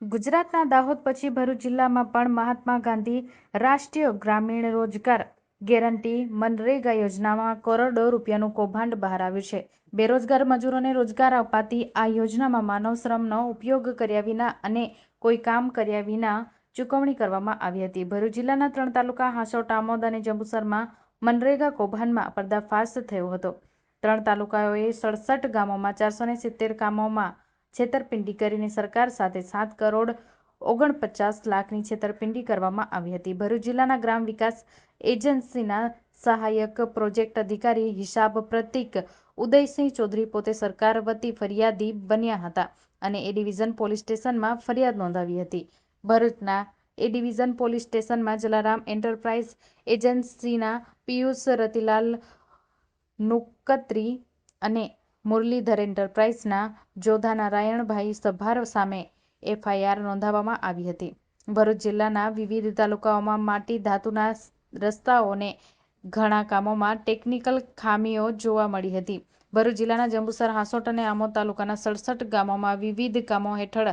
ગુજરાતના દાહોદ પછી ભરૂચ જિલ્લામાં પણ મહાત્મા ગાંધી રાષ્ટ્રીય ગ્રામીણ રોજગાર ગેરંટી મનરેગા યોજનામાં કરોડો રૂપિયાનું કૌભાંડ બહાર આવ્યું છે. બેરોજગાર મજૂરોને રોજગાર અપાતી આ યોજનામાં માનવ શ્રમનો ઉપયોગ કર્યા વિના અને કોઈ કામ કર્યા વિના ચૂકવણી કરવામાં આવી હતી. ભરૂચ જિલ્લાના 3 તાલુકા હાંસોટ, આમોદ અને જંબુસરમાં મનરેગા કૌભાંડમાં પર્દાફાશ થયો હતો. 3 તાલુકાઓએ 67 ગામોમાં 470 કામોમાં છેતરપિંડી કરીને સરકાર સાથે 7 કરોડ 49 લાખની છેતરપિંડી કરવામાં આવી હતી. ભરૂચ જિલ્લાના ગ્રામ વિકાસ એજન્સીના સહાયક પ્રોજેક્ટ અધિકારી હિસાબ પ્રતીક ઉદયસિંહ ચૌધરી પોતે સરકાર વતી ફરિયાદી બન્યા હતા અને એ ડિવિઝન પોલીસ સ્ટેશનમાં ફરિયાદ નોંધાવી હતી. ભરૂચના એ ડિવિઝન પોલીસ સ્ટેશનમાં જલારામ એન્ટરપ્રાઇઝ એજન્સીના પિયુષ રતિલાલ નુકત્રી અને મુરલીધર એન્ટરપ્રાઇઝના જોધા નારાયણભાઈ સભાર સામે એફઆઈઆર નોંધાવવામાં આવી હતી. ભરૂચ જિલ્લાના વિવિધ તાલુકાઓમાં માટી ધાતુના રસ્તાઓને ઘણા કામોમાં ટેકનિકલ ખામીઓ જોવા મળી હતી. ભરૂચ જિલ્લાના જંબુસર, હાંસોટ અને આમોદ તાલુકાના 67 ગામોમાં વિવિધ કામો હેઠળ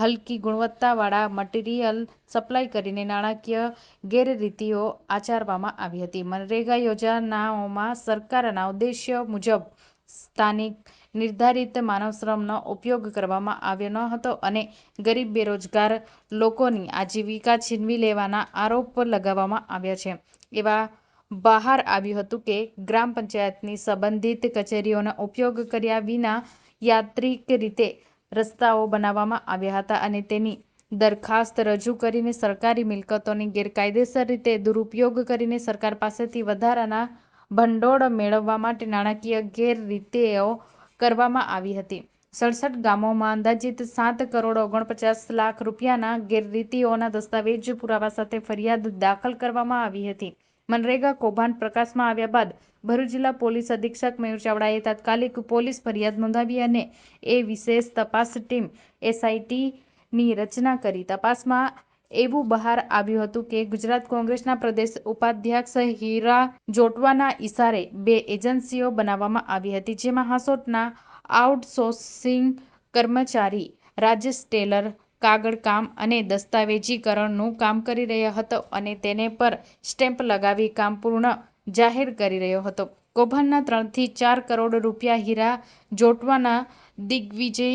હલકી ગુણવત્તાવાળા મટીરીયલ સપ્લાય કરીને નાણાકીય ગેરરીતિઓ આચરવામાં આવી હતી. મનરેગા યોજનાઓમાં સરકારના ઉદ્દેશ્ય મુજબ સ્થાનિક નિર્ધારિત માનવશ્રમનો ઉપયોગ કરવામાં આવ્યો ન હતો અને ગરીબ બેરોજગાર લોકોની આજીવિકા છીનવી લેવાના આરોપ લગાવવામાં આવ્યા છે. એવા બહાર આવ્યું હતું કે ગ્રામ પંચાયતની સંબંધિત કચેરીઓનો ઉપયોગ કર્યા વિના યાંત્રિક રીતે રસ્તાઓ બનાવવામાં આવ્યા હતા અને તેની દરખાસ્ત રજૂ કરીને સરકારી મિલકતોની ગેરકાયદેસર રીતે દુરુપયોગ કરીને સરકાર પાસેથી વધારાના ભંડોળ મેળવવા માટે નાણાકીય ગેરરીતિઓ કરવામાં આવી હતી. 67 ગામોમાં અંદાજિત 7 કરોડ 49 લાખ રૂપિયાના ગેરરીતિઓના દસ્તાવેજ પુરાવા સાથે ફરિયાદ દાખલ કરવામાં આવી હતી. મનરેગા કૌભાંડ પ્રકાશમાં આવ્યા બાદ ભરૂચ જિલ્લા પોલીસ અધિક્ષક મયુર ચાવડાએ તાત્કાલિક પોલીસ ફરિયાદ નોંધાવી અને એ વિશેષ તપાસ ટીમ એસઆઈટીની રચના કરી. તપાસમાં એવું બહાર આવ્યું હતું કે ગુજરાત કોંગ્રેસના પ્રદેશ ઉપાધ્યક્ષ હીરા જોટવાના ઇશારે 2 એજન્સીઓ બનાવવામાં આવી હતી, જેમાં હાંસોટના આઉટસોર્સિંગ કર્મચારી રાજેશ ટેલર કાગળ કામ અને દસ્તાવેજીકરણનું કામ કરી રહ્યો હતો અને તેને પર સ્ટેમ્પ લગાવી કામ પૂર્ણ જાહેર કરી રહ્યો હતો. કૌભાંડના 3 થી 4 કરોડ રૂપિયા હીરા જોટવાના દિગ્વિજય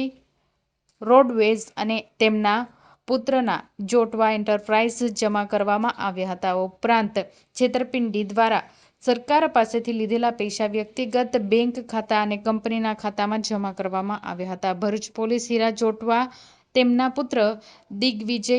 રોડવેઝ અને તેમના પુત્રના જોટવા એન્ટરપ્રાઇઝ જમા કરવામાં આવ્યા હતા. ઉપરાંત છેતરપિંડી દ્વારા સરકાર પાસેથી લીધેલા પૈસા વ્યક્તિગત બેંક ખાતા અને કંપનીના ખાતામાં જમા કરવામાં આવ્યા હતા. ભરૂચ પોલીસ હીરા જોટવા, તેમના પુત્ર દિગ્વિજય,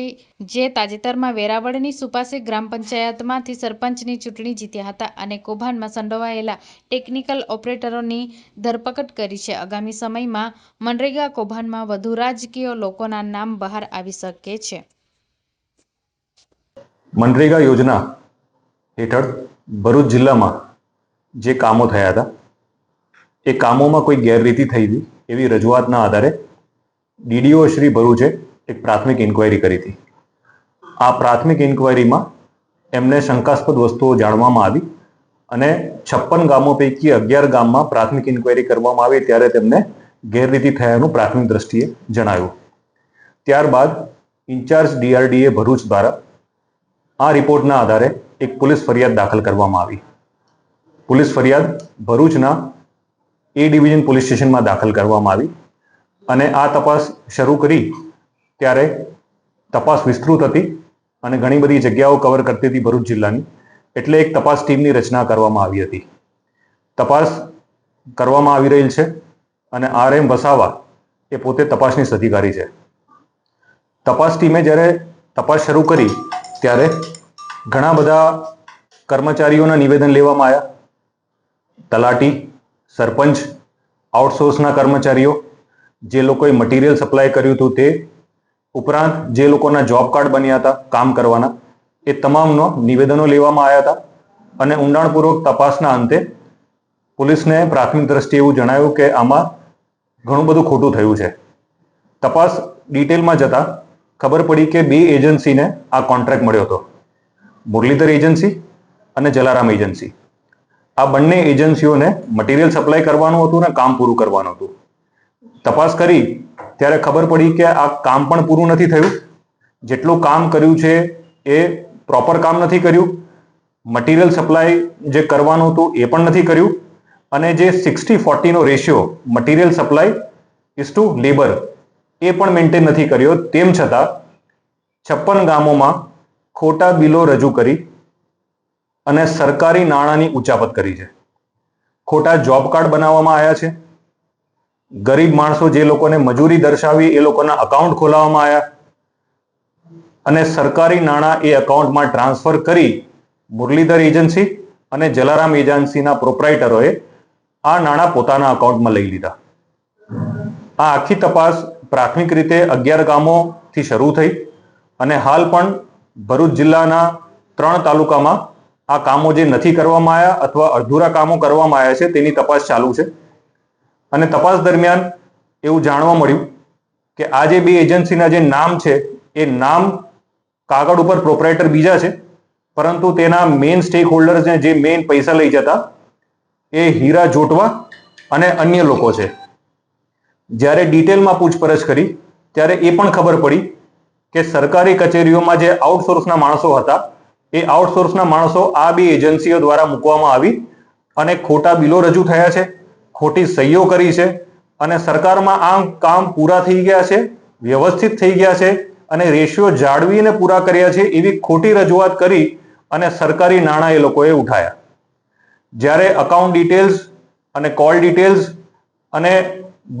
જે તાજેતરમાં વેરાવળની સુપાસે ગ્રામ પંચાયતમાંથી સરપંચની ચૂંટણી જીત્યા હતા અને કૌભાંડમાં સંડોવાયેલા ટેકનિકલ ઓપરેટરોની ધરપકડ કરી છે. આગામી સમયમાં મનરેગા કૌભાંડમાં વધુ રાજકીય લોકોના નામ બહાર આવી શકે છે. મનરેગા યોજના હેઠળ ભરૂચ જિલ્લામાં જે કામો થયા હતા એ કામોમાં કોઈ ગેરરીતિ થઈ હતી એવી રજૂઆતના આધારે ડીડીઓ શ્રી ભરૂચે એક પ્રાથમિક ઇન્કવાયરી કરી હતી. આ પ્રાથમિક ઇન્કવાયરીમાં એમને શંકાસ્પદ વસ્તુઓ જાણવામાં આવી અને 56 ગામો પૈકી 11 ગામમાં પ્રાથમિક ઇન્કવાયરી કરવામાં આવી ત્યારે તેમને ગેરરીતિ થયાનું પ્રાથમિક દ્રષ્ટિએ જણાવ્યું. ત્યારબાદ ઇન્ચાર્જ ડીઆરડીએ ભરૂચ દ્વારા આ રિપોર્ટના આધારે એક પોલીસ ફરિયાદ દાખલ કરવામાં આવી. પોલીસ ફરિયાદ ભરૂચના એ ડિવિઝન પોલીસ સ્ટેશનમાં દાખલ કરવામાં આવી અને આ તપાસ શરૂ કરી ત્યારે તપાસ વિસ્તૃત હતી અને ઘણી બધી જગ્યાઓ કવર કરતી હતી ભરૂચ જિલ્લાની, એટલે એક તપાસ ટીમની રચના કરવામાં આવી હતી. તપાસ કરવામાં આવી રહેલ છે અને RM વસાવા એ પોતે તપાસનીશ અધિકારી છે. તપાસ ટીમે જ્યારે તપાસ શરૂ કરી ત્યારે ઘણા બધા કર્મચારીઓના નિવેદન લેવામાં આવ્યા. તલાટી, સરપંચ, આઉટસોર્સના કર્મચારીઓ, જે લોકોએ મટીરિયલ સપ્લાય કર્યું હતું તે ઉપરાંત જે લોકોના જોબ કાર્ડ બન્યા હતા કામ કરવાના, એ તમામનો નિવેદનો લેવામાં આવ્યા હતા અને ઊંડાણપૂર્વક તપાસના અંતે પોલીસને પ્રાથમિક દ્રષ્ટિએ એવું જણાવ્યું કે આમાં ઘણું બધું ખોટું થયું છે. તપાસ ડિટેલમાં જતા ખબર પડી કે 2 એજન્સીને આ કોન્ટ્રાક્ટ મળ્યો હતો, મુરલીધર એજન્સી અને જલારામ એજન્સી. આ બંને એજન્સીઓને મટીરિયલ સપ્લાય કરવાનું હતું અને કામ પૂરું કરવાનું હતું. તપાસ કરી ત્યારે ખબર પડી કે આ કામ પણ પૂરું નથી થયું. જેટલું કામ કર્યું છે એ પ્રોપર કામ નથી કર્યું. મટીરિયલ સપ્લાય જે કરવાનું હતું એ પણ નથી કર્યું. અને જે 60-40 નો ratio material supply is to labour એ પણ મેન્ટેન નથી કર્યો. તેમ છતાં 56 ગામોમાં ખોટા બિલો રજૂ કરી અને સરકારી નાણાંની ઉચાપત કરી છે. ખોટા જોબ કાર્ડ બનાવવામાં આવ્યા છે. ગરીબ માણસો જે લોકોને મજૂરી દર્શાવી એ લોકોના અકાઉન્ટ ખોલાવવામાં આવ્યા અને સરકારી નાણાં એ એકાઉન્ટમાં ટ્રાન્સફર કરી મુરલીધર એજન્સી અને જલારામ એજન્સીના પ્રોપ્રાઇટરોએ આ નાણાં પોતાના અકાઉન્ટમાં લઈ લીધા. આ આખી તપાસ પ્રાથમિક રીતે 11 ગામોથી શરૂ થઈ અને હાલ પણ ભરૂચ જિલ્લાના 3 તાલુકામાં આ કામો જે નથી કરવામાં આવ્યા અથવા અધૂરા કામો કરવામાં આવ્યા છે તેની તપાસ ચાલુ છે. અને તપાસ દરમિયાન એવું જાણવા મળ્યું કે આ જે 2 એજન્સીના જે નામ છે એ નામ કાગળ ઉપર પ્રોપ્રાઇટર બીજા છે, પરંતુ તેના મેઇન સ્ટેક હોલ્ડર્સને જે મેઇન પૈસા લઈ જતા એ હીરા જોટવા અને અન્ય લોકો છે. જ્યારે ડિટેલમાં પૂછપરછ કરી ત્યારે એ પણ ખબર પડી કે સરકારી કચેરીઓમાં જે આઉટસોર્સના માણસો હતા એ આઉટસોર્સના માણસો આ 2 એજન્સીઓ દ્વારા મૂકવામાં આવી અને ખોટા બિલો રજૂ થયા છે, ખોટી સહીઓ કરી છે અને સરકારમાં આ કામ પૂરા થઈ ગયા છે, વ્યવસ્થિત થઈ ગયા છે અને રેશિયો જાળવીને પૂરા કર્યા છે એવી ખોટી રજૂઆત કરી અને સરકારી નાણાં એ લોકોએ ઉઠાયા. જ્યારે અકાઉન્ટ ડિટેલ્સ અને કોલ ડિટેલ્સ અને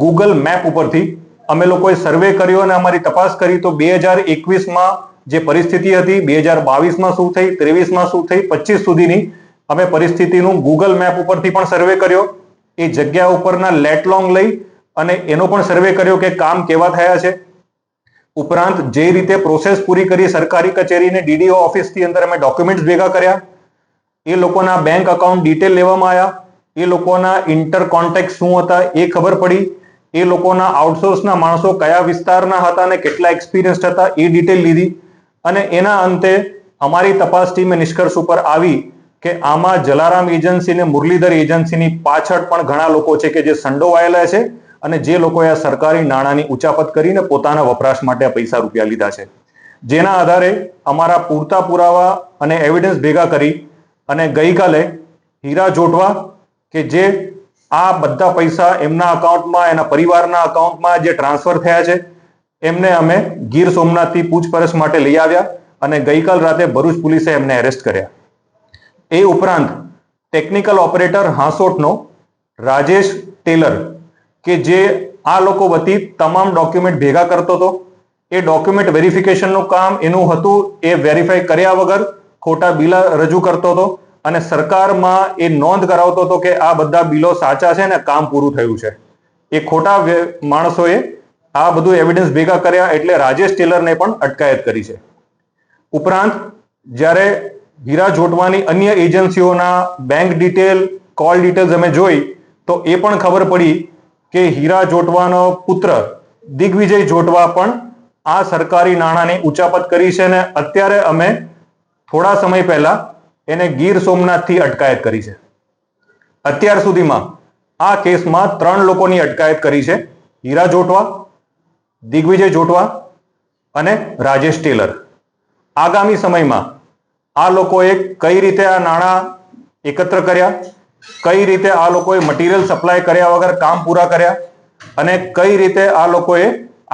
ગૂગલ મેપ ઉપરથી અમે લોકોએ સર્વે કર્યો અને અમારી તપાસ કરી તો 2021માં જે પરિસ્થિતિ હતી, 2022માં શું થઈ, 23માં શું થઈ, 25 સુધીની અમે પરિસ્થિતિનું ગૂગલ મેપ ઉપરથી પણ સર્વે કર્યો. એ જગ્યા ઉપરના લેટલોંગ લઈ અને એનો પણ સર્વે કર્યો કે કામ કેવા થયા છે. ઉપરાંત જે રીતે પ્રોસેસ પૂરી કરી સરકારી કચેરીને ડીડીઓ ઓફિસથી અંદર અમે ડોક્યુમેન્ટ્સ ભેગા કર્યા, એ લોકોના બેંક અકાઉન્ટ ડિટેલ લેવામાં આવ્યા, એ લોકોના ઇન્ટર કોન્ટેક્ટ શું હતા એ ખબર પડી, એ લોકોના આઉટસોર્સના માણસો કયા વિસ્તારના હતા અને કેટલા એક્સપિરિયન્સ્ડ હતા એ ડિટેલ લીધી અને એના અંતે અમારી તપાસ ટીમે નિષ્કર્ષ ઉપર આવી કે આમાં જલારામ એજન્સી અને મુરલીધર એજન્સીની પાછળ પણ ઘણા લોકો છે કે જે સંડોવાયેલા છે અને જે લોકોએ આ સરકારી નાણાંની ઉચાપત કરીને પોતાના વપરાશ માટે આ પૈસા રૂપિયા લીધા છે. જેના આધારે અમારા પૂરતા પુરાવા અને એવિડન્સ ભેગા કરી અને ગઈકાલે હીરા જોટવા કે જે આ બધા પૈસા એમના અકાઉન્ટમાં, એના પરિવારના અકાઉન્ટમાં જે ટ્રાન્સફર થયા છે એમને અમે ગીર સોમનાથથી પૂછપરછ માટે લઈ આવ્યા અને ગઈકાલ રાતે ભરૂચ પોલીસે એમને એરેસ્ટ કર્યા. એ ઉપરાંત ટેકનિકલ ઓપરેટર હાંસોટનો રાજેશ ટેલર કે જે આ લોકો વતી તમામ ડોક્યુમેન્ટ ભેગા કરતો હતો, એ ડોક્યુમેન્ટ વેરિફિકેશનનું કામ એનું હતું, એ વેરીફાઈ કર્યા વગર ખોટા બિલ રજૂ કરતો હતો અને સરકારમાં એ નોંધ કરાવતો હતો કે આ બધા બિલો સાચા છે ને કામ પૂરું થયું છે. એ ખોટા માણસોએ આ બધું એવિડન્સ ભેગા કર્યા એટલે રાજેશ ટેલરને પણ અટકાયત કરી છે. ઉપરાંત જ્યારે હીરા જોટવાની અન્ય એજન્સીઓના બેંક ડિટેલ, કોલ ડિટેલ્સ અમે જોઈ તો એ પણ ખબર પડી કે હીરા જોટવાનો પુત્ર દિગ્વિજય જોટવા પણ આ સરકારી નાણાંની ઉચાપત કરી છે અને અત્યારે અમે થોડા સમય પહેલા એને ગીર સોમનાથથી અટકાયત કરી છે. અત્યાર સુધીમાં આ કેસમાં 3 લોકોની અટકાયત કરી છે, હીરા જોટવા, દિગ્વિજય જોટવા અને રાજેશ ટેલર. આગામી સમયમાં આ લોકોએ કઈ રીતે આ નાણાં એકત્ર કર્યા, કઈ રીતે આ લોકોએ મટીરિયલ સપ્લાય કર્યા વગર કામ પૂરા કર્યા અને કઈ રીતે આ લોકોએ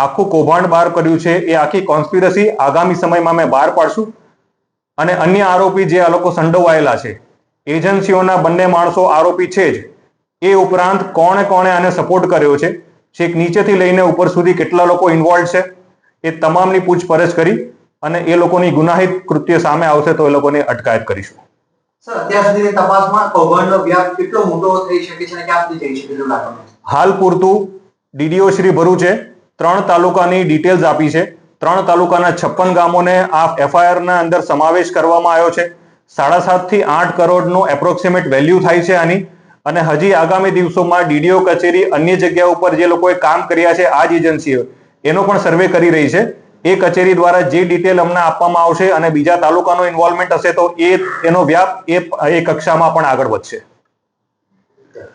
આખું કૌભાંડ બહાર કર્યું છે એ આખી કોન્સ્પિરસી આગામી સમયમાં અમે બહાર પાડશું. અને અન્ય આરોપી જે આ લોકો સંડોવાયેલા છે, એજન્સીઓના બંને માણસો આરોપી છે જ, એ ઉપરાંત કોણે કોણે આને સપોર્ટ કર્યો છે, છેક નીચેથી લઈને ઉપર સુધી કેટલા લોકો ઇન્વોલ્વ છે, એ તમામની પૂછપરછ કરી અને એ લોકોની ગુનાહિત કૃત્ય સામે આવશે તો એ લોકોની અટકાયત કરીશું. સર, અત્યાર સુધીની તપાસમાં કૌભાંડનો વ્યાપ કેટલો મોટો થઈ શકે છે અને ક્યાંથી જઈ શકે છે? હાલ પૂરતું ડીડીઓ શ્રી ભરૂચે 3 તાલુકાની ડિટેલ્સ આપી છે. 3 તાલુકાના 56 ગામોને આ એફઆઈઆરના અંદર સમાવેશ કરવામાં આવ્યો છે. 7.5 થી 8 કરોડનો એપ્રોક્સિમેટ વેલ્યુ થાય છે આની. અને હજી આગામી દિવસોમાં ડીડીઓ કચેરી અન્ય જગ્યા ઉપર જે લોકોએ કામ કર્યા છે આ જ એજન્સીઓ એનો પણ સર્વે કરી રહી છે. એ કચેરી દ્વારા જે ડિટેલ અમને આપવામાં આવશે અને બીજા તાલુકાનો ઇન્વોલ્વમેન્ટ હશે તો એનો વ્યાપ એ કક્ષામાં પણ આગળ વધશે.